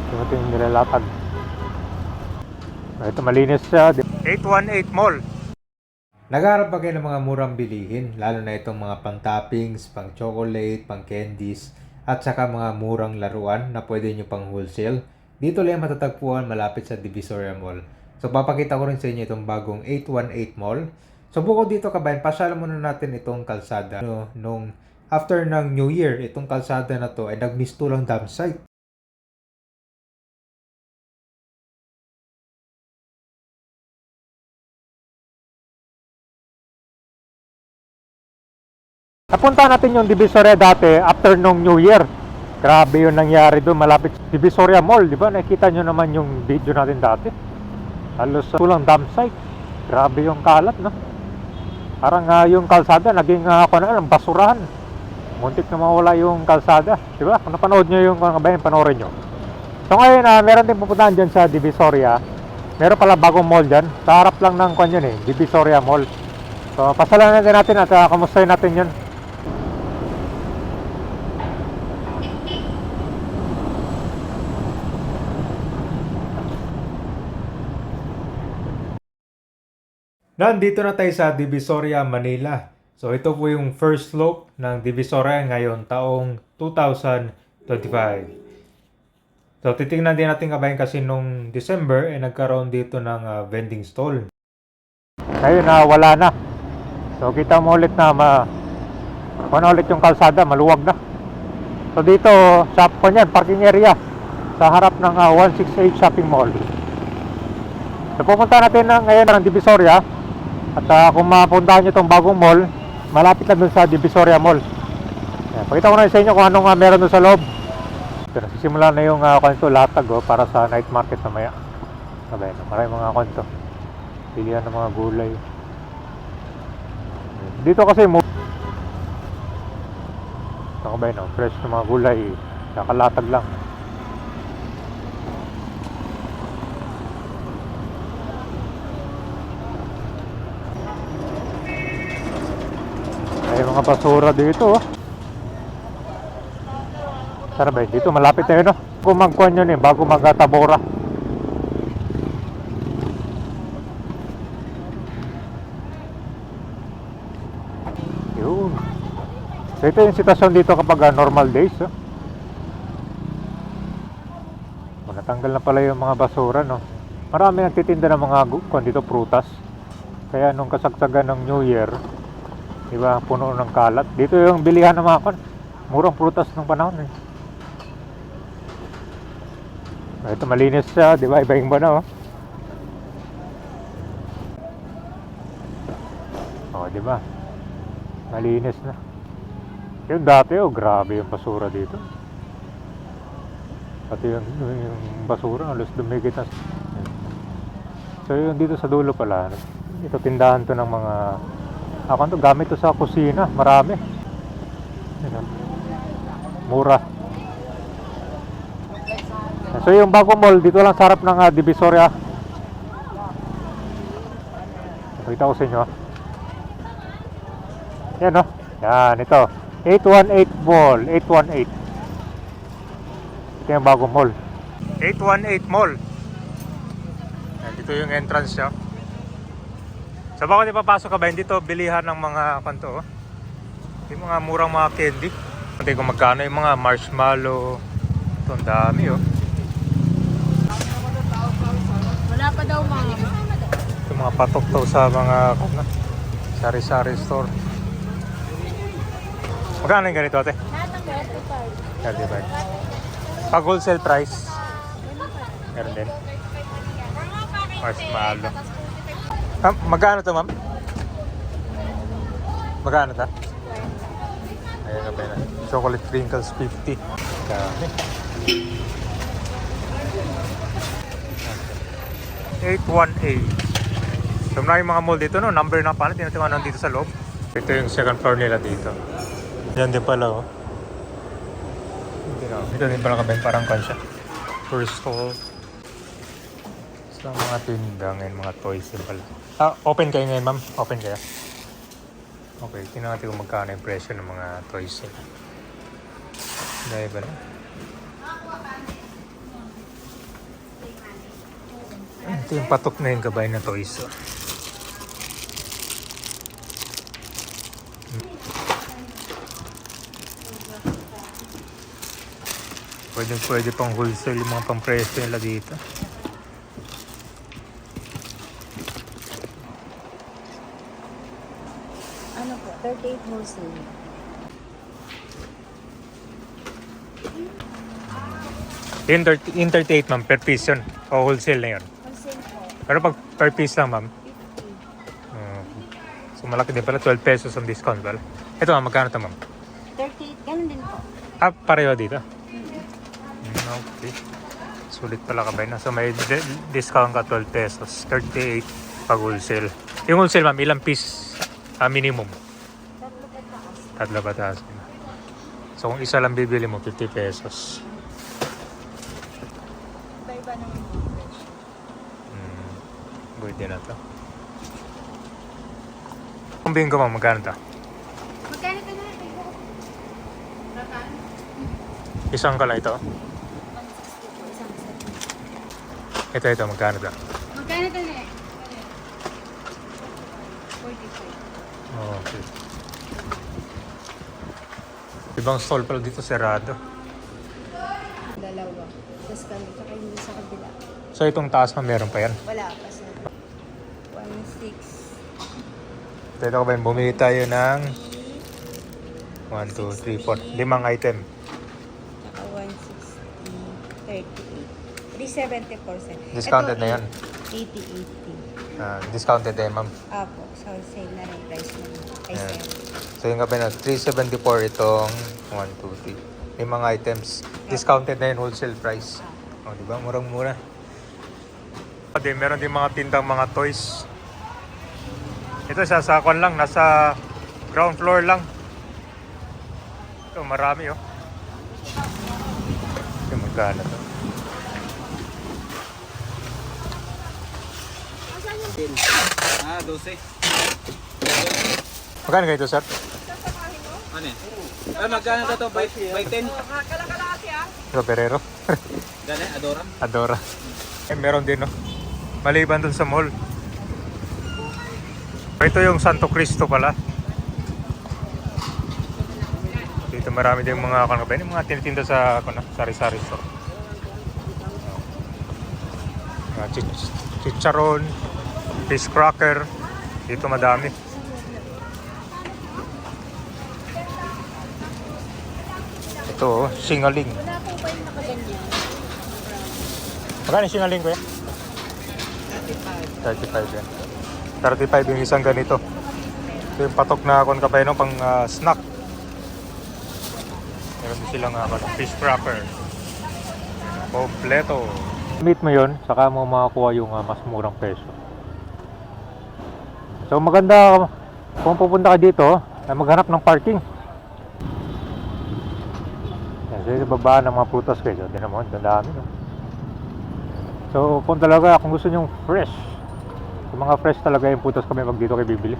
Ito yung nilalatag. Ito malinis siya. 818 Mall. Naghahanap ba kayo ng mga murang bilihin? Lalo na itong mga pang-toppings, pang-chocolate, pang-candies, at saka mga murang laruan na pwede nyo pang wholesale. Dito lang matatagpuan malapit sa Divisoria Mall. So papakita ko rin sa inyo itong bagong 818 Mall. So bukod dito kabayan, pasyalan muna natin itong kalsada. Nung after ng New Year, itong kalsada na to ay nagmistulang dam site. Napunta natin yung Divisoria dati after nung New Year. Grabe yung nangyari doon malapit sa Divisoria Mall, di ba? Nakita nyo naman yung video natin dati. Halos tulang dam site. Grabe yung kalat, no? Parang yung kalsada naging basurahan. Muntik na mawala yung kalsada, di ba? Kung napanood nyo yung kabayan, panoorin nyo. So ngayon, meron din pupuntahan dyan sa Divisoria. Meron pala bagong mall dyan. Sa harap lang ng Divisoria Mall. So pasalanan natin at kamustahin natin yun. Nandito na tayo sa Divisoria, Manila. So ito po yung first look ng Divisoria ngayon taong 2025. So titingnan din natin kabayan kasi nung December nagkaroon dito ng vending stall. Ngayon wala na. So kita mo ulit na ulit yung kalsada, maluwag na. So dito sa parking area sa harap ng 168 Shopping Mall. So pupunta natin ngayon ng Divisoria. At kung mapuntahan nyo itong bagong mall, malapit lang dun sa Divisoria Mall. Ayan, pakita ko na sa inyo kung anong meron dun sa loob. Ito, nasisimula na yung latag para sa night market mamaya. Sabay, maraming mga kanto. Pilihan ng mga gulay. Dito kasi sabay, fresh na mga gulay. Nakalatag lang. May mga basura dito. Sarabay, dito malapit tayo, no? Kung magkuhan yun bago magtabora. Yun. So ito yung sitwasyon dito kapag normal days, oh. Natanggal na pala yung mga basura, no? Marami nagtitinda ng mga dito prutas. Kaya nung kasagsagan ng New Year, diba, puno ng kalat. Dito yung bilihan ng mga murang prutas ng panahon, eh. Ito malinis siya, diba, iba-iba na, oh. Oh, diba, malinis na. Yung dati, grabe yung basura dito. Pati yung basura halos dumikit na. So yung dito sa dulo pala, ito tindahan to ng mga gamit to sa kusina, marami. Mura. So yung bagong mall dito lang sa harap ng Divisoria. Pakita ko sa inyo. Yan, no? Yan, ito 818 Mall, 818. Ito yung bagong mall, 818 Mall. Yan, dito yung entrance niya. So bakit ipapasok ka ba? Dito bilihan ng mga kanto, oh. Yung mga murang mga candy. Hindi kung magkano yung mga marshmallow. Ito ang dami, oh. Wala pa daw mga. Ito mga patok to sa mga sari-sari store. Magkano yung ganito, ate? Lahat ng 35. Pag wholesale price, meron din. Marshmallow. Magkano to, ma'am? Magkano to? Ayan na ba yun? Chocolate sprinkles 50. Dami. 818. So na yung mga mall dito, no? Number na pala. Tinatingnan dito sa loob. Ito yung second floor nila dito. Yan din pala, oh. Ito din pala kabayan. Parang kansya. First hall. Sa mga tinda ngayon, mga toys din pala. Open kayo ngayon, ma'am? Open kayo? Okay, tingnan natin kung magkano yung presyo ng mga toys nila. Dahil ba na? Ito yung patok na yung gabay na toys. Oh. Pwede pang wholesale yung mga pang-presyo nila dito. Ano po? 38 wholesale. Yung 38 ma'am, per piece yun. O wholesale na yun. Wholesale po. Pero pag per piece lang ma'am, 50. so malaki din pala, 12 pesos ang discount pala. Ito ma'am, magkano ito ma'am? 38. Ganun din po. Ah, pareho dito? Okay. Sulit pala kabay na. So may discount ka 12 pesos. 38 pag wholesale. Yung wholesale ma'am, ilang piece minimum? 3 3 pataas. pataas. So kung isa lang bibili mo, 50 pesos. Iba-iba naman yung presyo. Pwede na to. Kung bingo ma'am, magkano to? Magkano ka na? Rakan? Isang ka lang ito. 160 po. Isang set. Ito, magkano to? Magkano ka na? 45. Okay. Ibang stall pala dito, serado. Dalawa. Tapos kami, tsaka hindi sa kabila. So itong taas pa meron pa yan. Wala pa sa 16. Dito ka ba yung bumili tayo ng 1, 2, 3, 4. 5 item. Tsaka 160, 38. 370%. Discounted na yan. 80. Discounted na yan, ma'am. Apo, so sale na rin price na. Ay, Ayan. sale. So yung gabi na, 374 itong 1, 2, 3. 5 items. Discounted na yun, wholesale price. O, diba? Murang-mura. Meron din mga tindang mga toys. Ito sa sakon lang, nasa ground floor lang. Ito, marami oh. Ito, magkano to? Ah, 12. Magkano kayo ito, sir? Ano eh? Ay, magkano na to? By 10? Ito, Perero. Gane, Adora? Adora. Meron din, no? Maliban dun sa mall. Ito yung Santo Cristo pala. Dito marami din mga kanabay, mga tinitinda sa sari-sari store. Chicharon, fish cracker. Dito madami. Ito, oh, singaling. Wala po ba yung nakaganyan? Magkano yung singaling ko yan? 35 yan. 35 yung isang ganito. Ito yung patok na kon kapay no, pang snack. Meron din silang fish cracker. Kompleto. Meet mo yun, saka mo makakuha yung mas murang peso. So maganda kung pupunta ka dito, maghanap ng parking. Yan, so yung babaan ng mga prutas kayo. Hindi naman, ang dami. No? So kung talaga, kung gusto nyo fresh, yung mga fresh talaga yung putas kami dito kayo bibili.